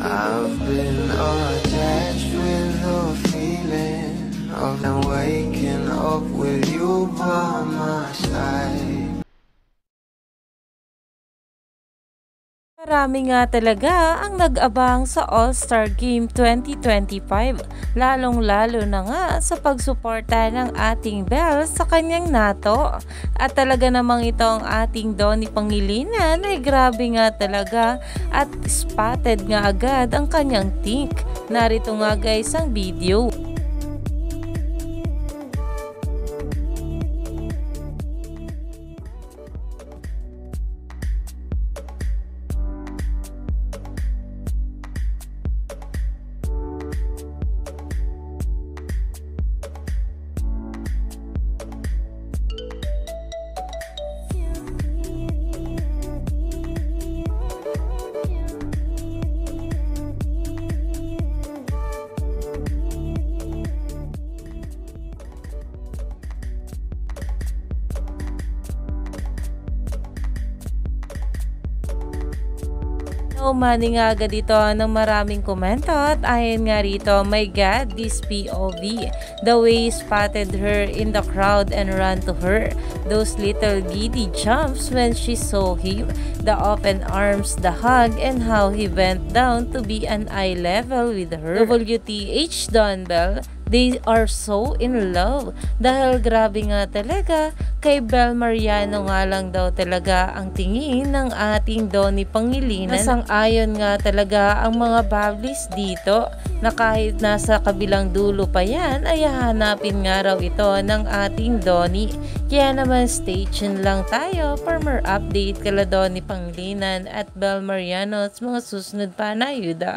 I've been attached with the feeling of waking up with you by my side. Marami nga talaga ang nag-abang sa All-Star Game 2025, lalong-lalo na nga sa pagsuporta ng ating Belle sa kanyang nato. At talaga namang ito ang ating Donnie Pangilinan ay grabe nga talaga at spotted nga agad ang kanyang tink. Narito nga guys ang video. Umani nga agad ito ng maraming komento at ayon nga rito, my God, this POV. The way he spotted her in the crowd and ran to her. Those little giddy jumps when she saw him. The open arms, the hug, and how he bent down to be an eye level with her. WTH Don Bell, they are so in love. Dahil grabe nga talaga, kay Belle Mariano nga lang daw talaga ang tingin ng ating Donnie Pangilinan. Nasang-ayon nga talaga ang mga bablis dito na kahit nasa kabilang dulo pa yan ay hahanapin nga raw ito ng ating Donnie. Kaya naman stay tuned lang tayo for more update kala Donnie Pangilinan at Belle Mariano at mga susunod pa na ayuda.